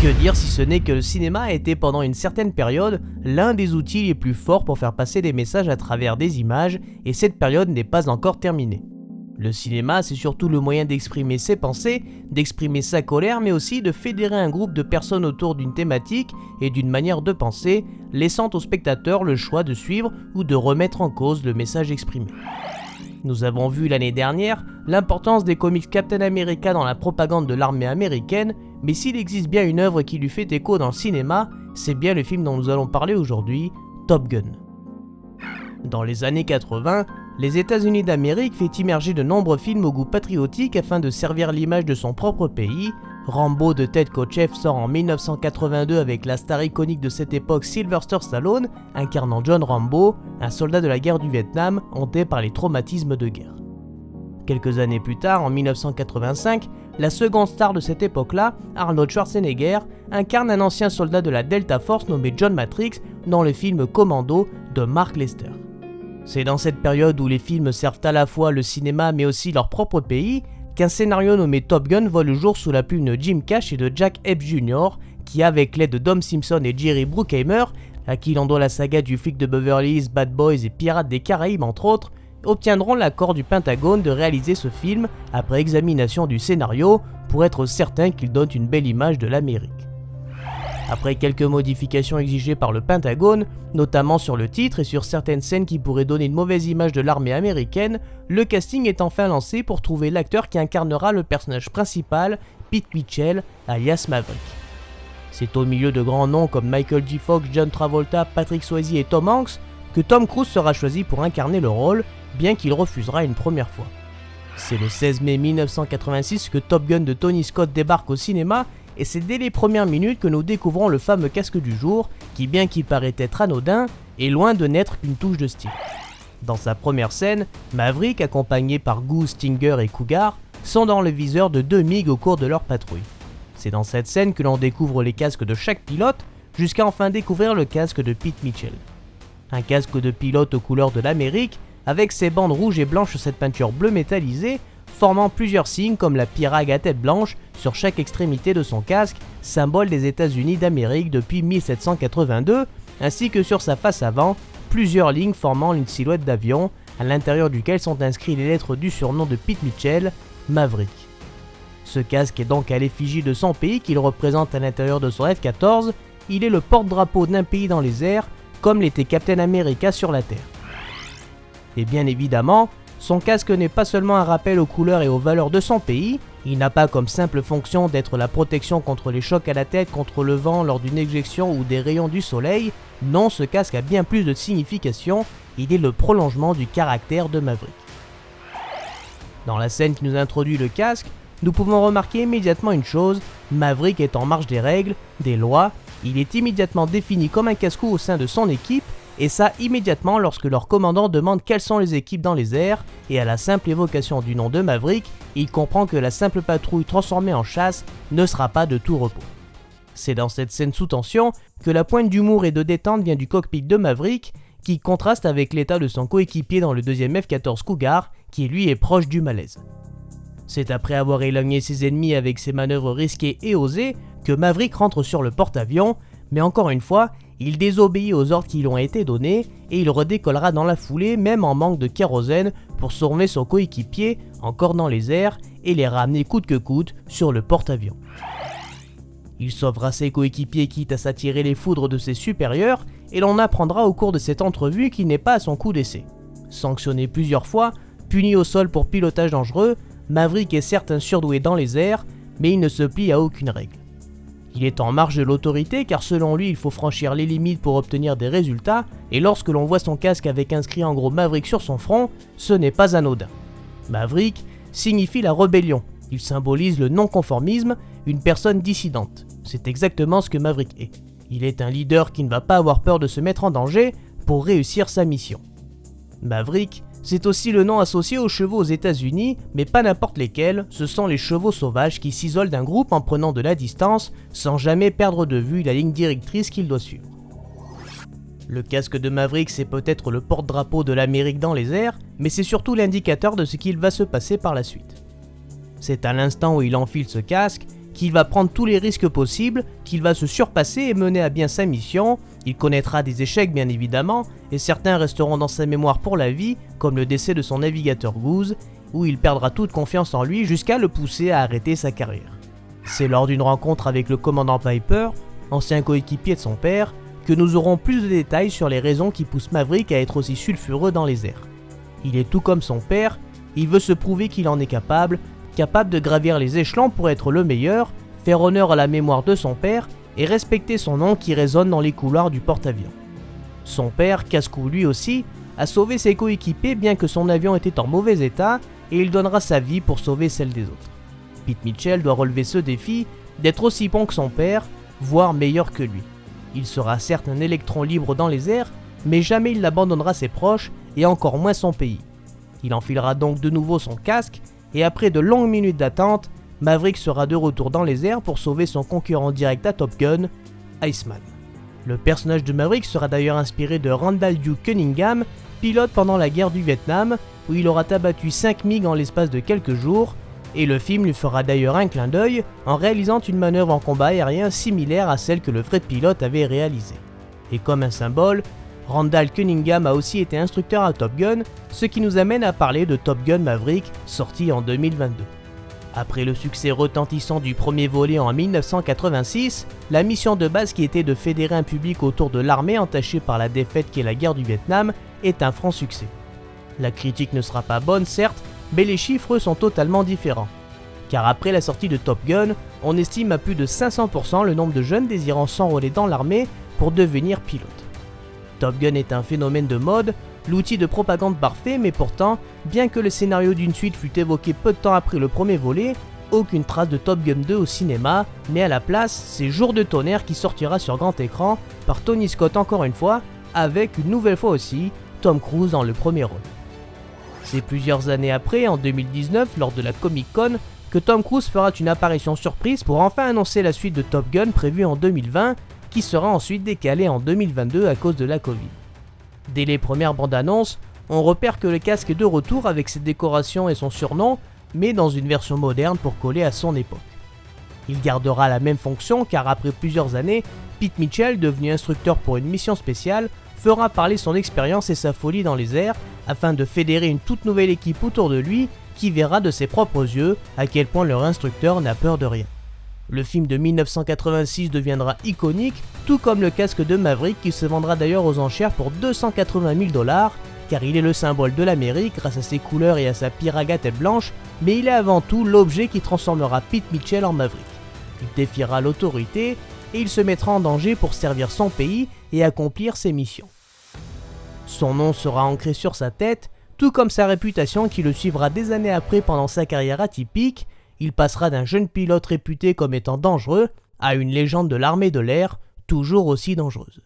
Que dire si ce n'est que le cinéma a été pendant une certaine période l'un des outils les plus forts pour faire passer des messages à travers des images, et cette période n'est pas encore terminée. Le cinéma, c'est surtout le moyen d'exprimer ses pensées, d'exprimer sa colère, mais aussi de fédérer un groupe de personnes autour d'une thématique et d'une manière de penser, laissant au spectateur le choix de suivre ou de remettre en cause le message exprimé. Nous avons vu l'année dernière l'importance des comics Captain America dans la propagande de l'armée américaine, mais s'il existe bien une œuvre qui lui fait écho dans le cinéma, c'est bien le film dont nous allons parler aujourd'hui, Top Gun. Dans les années 80, les États-Unis d'Amérique fait immerger de nombreux films au goût patriotique afin de servir l'image de son propre pays. Rambo de Ted Kotcheff sort en 1982 avec la star iconique de cette époque Sylvester Stallone, incarnant John Rambo, un soldat de la guerre du Vietnam hanté par les traumatismes de guerre. Quelques années plus tard, en 1985, la seconde star de cette époque-là, Arnold Schwarzenegger, incarne un ancien soldat de la Delta Force nommé John Matrix dans le film Commando de Mark Lester. C'est dans cette période où les films servent à la fois le cinéma mais aussi leur propre pays qu'un scénario nommé Top Gun voit le jour sous la plume de Jim Cash et de Jack Epps Jr. qui, avec l'aide de Dom Simpson et Jerry Bruckheimer, à qui l'on doit la saga du flic de Beverly Hills, Bad Boys et Pirates des Caraïbes entre autres, obtiendront l'accord du Pentagone de réaliser ce film après examination du scénario pour être certain qu'il donne une belle image de l'Amérique. Après quelques modifications exigées par le Pentagone, notamment sur le titre et sur certaines scènes qui pourraient donner une mauvaise image de l'armée américaine, le casting est enfin lancé pour trouver l'acteur qui incarnera le personnage principal, Pete Mitchell, alias Maverick. C'est au milieu de grands noms comme Michael J. Fox, John Travolta, Patrick Swayze et Tom Hanks que Tom Cruise sera choisi pour incarner le rôle, bien qu'il refusera une première fois. C'est le 16 mai 1986 que Top Gun de Tony Scott débarque au cinéma, et c'est dès les premières minutes que nous découvrons le fameux casque du jour, qui bien qu'il paraît être anodin, est loin de n'être qu'une touche de style. Dans sa première scène, Maverick, accompagné par Goose, Stinger et Cougar, sont dans le viseur de deux MiG au cours de leur patrouille. C'est dans cette scène que l'on découvre les casques de chaque pilote, jusqu'à enfin découvrir le casque de Pete Mitchell. Un casque de pilote aux couleurs de l'Amérique, avec ses bandes rouges et blanches sur cette peinture bleue métallisée, formant plusieurs signes comme la pyramide à tête blanche sur chaque extrémité de son casque, symbole des États-Unis d'Amérique depuis 1782, ainsi que sur sa face avant, plusieurs lignes formant une silhouette d'avion, à l'intérieur duquel sont inscrites les lettres du surnom de Pete Mitchell, Maverick. Ce casque est donc à l'effigie de son pays qu'il représente à l'intérieur de son F-14, il est le porte-drapeau d'un pays dans les airs, comme l'était Captain America sur la Terre. Et bien évidemment, son casque n'est pas seulement un rappel aux couleurs et aux valeurs de son pays, il n'a pas comme simple fonction d'être la protection contre les chocs à la tête, contre le vent lors d'une éjection ou des rayons du soleil. Non, ce casque a bien plus de signification, il est le prolongement du caractère de Maverick. Dans la scène qui nous introduit le casque, nous pouvons remarquer immédiatement une chose, Maverick est en marge des règles, des lois, il est immédiatement défini comme un casse-cou au sein de son équipe, et ça immédiatement lorsque leur commandant demande quelles sont les équipes dans les airs, et à la simple évocation du nom de Maverick, il comprend que la simple patrouille transformée en chasse ne sera pas de tout repos. C'est dans cette scène sous tension que la pointe d'humour et de détente vient du cockpit de Maverick, qui contraste avec l'état de son coéquipier dans le deuxième F-14 Cougar, qui lui est proche du malaise. C'est après avoir éloigné ses ennemis avec ses manœuvres risquées et osées que Maverick rentre sur le porte-avions, mais encore une fois, il désobéit aux ordres qui lui ont été donnés et il redécollera dans la foulée même en manque de kérosène pour sauver son coéquipier encore dans les airs et les ramener coûte que coûte sur le porte-avions. Il sauvera ses coéquipiers quitte à s'attirer les foudres de ses supérieurs et l'on apprendra au cours de cette entrevue qu'il n'est pas à son coup d'essai. Sanctionné plusieurs fois, puni au sol pour pilotage dangereux, Maverick est certes un surdoué dans les airs, mais il ne se plie à aucune règle. Il est en marge de l'autorité car selon lui il faut franchir les limites pour obtenir des résultats et lorsque l'on voit son casque avec inscrit en gros Maverick sur son front, ce n'est pas anodin. Maverick signifie la rébellion, il symbolise le non-conformisme, une personne dissidente. C'est exactement ce que Maverick est. Il est un leader qui ne va pas avoir peur de se mettre en danger pour réussir sa mission. Maverick, c'est aussi le nom associé aux chevaux aux États-Unis, mais pas n'importe lesquels, ce sont les chevaux sauvages qui s'isolent d'un groupe en prenant de la distance, sans jamais perdre de vue la ligne directrice qu'il doit suivre. Le casque de Maverick, c'est peut-être le porte-drapeau de l'Amérique dans les airs, mais c'est surtout l'indicateur de ce qu'il va se passer par la suite. C'est à l'instant où il enfile ce casque qu'il va prendre tous les risques possibles, qu'il va se surpasser et mener à bien sa mission. Il connaîtra des échecs bien évidemment, et certains resteront dans sa mémoire pour la vie, comme le décès de son navigateur Goose, où il perdra toute confiance en lui jusqu'à le pousser à arrêter sa carrière. C'est lors d'une rencontre avec le commandant Viper, ancien coéquipier de son père, que nous aurons plus de détails sur les raisons qui poussent Maverick à être aussi sulfureux dans les airs. Il est tout comme son père, il veut se prouver qu'il en est capable de gravir les échelons pour être le meilleur, faire honneur à la mémoire de son père et respecter son nom qui résonne dans les couloirs du porte-avions. Son père, casse-cou lui aussi, a sauvé ses coéquipiers bien que son avion était en mauvais état et il donnera sa vie pour sauver celle des autres. Pete Mitchell doit relever ce défi d'être aussi bon que son père, voire meilleur que lui. Il sera certes un électron libre dans les airs, mais jamais il n'abandonnera ses proches et encore moins son pays. Il enfilera donc de nouveau son casque et après de longues minutes d'attente, Maverick sera de retour dans les airs pour sauver son concurrent direct à Top Gun, Iceman. Le personnage de Maverick sera d'ailleurs inspiré de Randall Duke Cunningham, pilote pendant la guerre du Vietnam, où il aura abattu 5 MiG en l'espace de quelques jours, et le film lui fera d'ailleurs un clin d'œil en réalisant une manœuvre en combat aérien similaire à celle que le vrai pilote avait réalisée. Et comme un symbole, Randall Cunningham a aussi été instructeur à Top Gun, ce qui nous amène à parler de Top Gun Maverick, sorti en 2022. Après le succès retentissant du premier volet en 1986, la mission de base qui était de fédérer un public autour de l'armée entachée par la défaite qu'est la guerre du Vietnam est un franc succès. La critique ne sera pas bonne certes, mais les chiffres sont totalement différents. Car après la sortie de Top Gun, on estime à plus de 500% le nombre de jeunes désirant s'enrôler dans l'armée pour devenir pilote. Top Gun est un phénomène de mode, l'outil de propagande parfait, mais pourtant, bien que le scénario d'une suite fût évoqué peu de temps après le premier volet, aucune trace de Top Gun 2 au cinéma, mais à la place, c'est Jour de tonnerre qui sortira sur grand écran par Tony Scott encore une fois, avec une nouvelle fois aussi Tom Cruise dans le premier rôle. C'est plusieurs années après, en 2019, lors de la Comic Con, que Tom Cruise fera une apparition surprise pour enfin annoncer la suite de Top Gun prévue en 2020, qui sera ensuite décalée en 2022 à cause de la Covid. Dès les premières bandes annonces, on repère que le casque est de retour avec ses décorations et son surnom, mais dans une version moderne pour coller à son époque. Il gardera la même fonction car après plusieurs années, Pete Mitchell, devenu instructeur pour une mission spéciale, fera parler son expérience et sa folie dans les airs afin de fédérer une toute nouvelle équipe autour de lui qui verra de ses propres yeux à quel point leur instructeur n'a peur de rien. Le film de 1986 deviendra iconique, tout comme le casque de Maverick qui se vendra d'ailleurs aux enchères pour 280 000 $, car il est le symbole de l'Amérique grâce à ses couleurs et à sa piraga tête blanche, mais il est avant tout l'objet qui transformera Pete Mitchell en Maverick. Il défiera l'autorité et il se mettra en danger pour servir son pays et accomplir ses missions. Son nom sera ancré sur sa tête, tout comme sa réputation qui le suivra des années après pendant sa carrière atypique. Il passera d'un jeune pilote réputé comme étant dangereux à une légende de l'armée de l'air, toujours aussi dangereuse.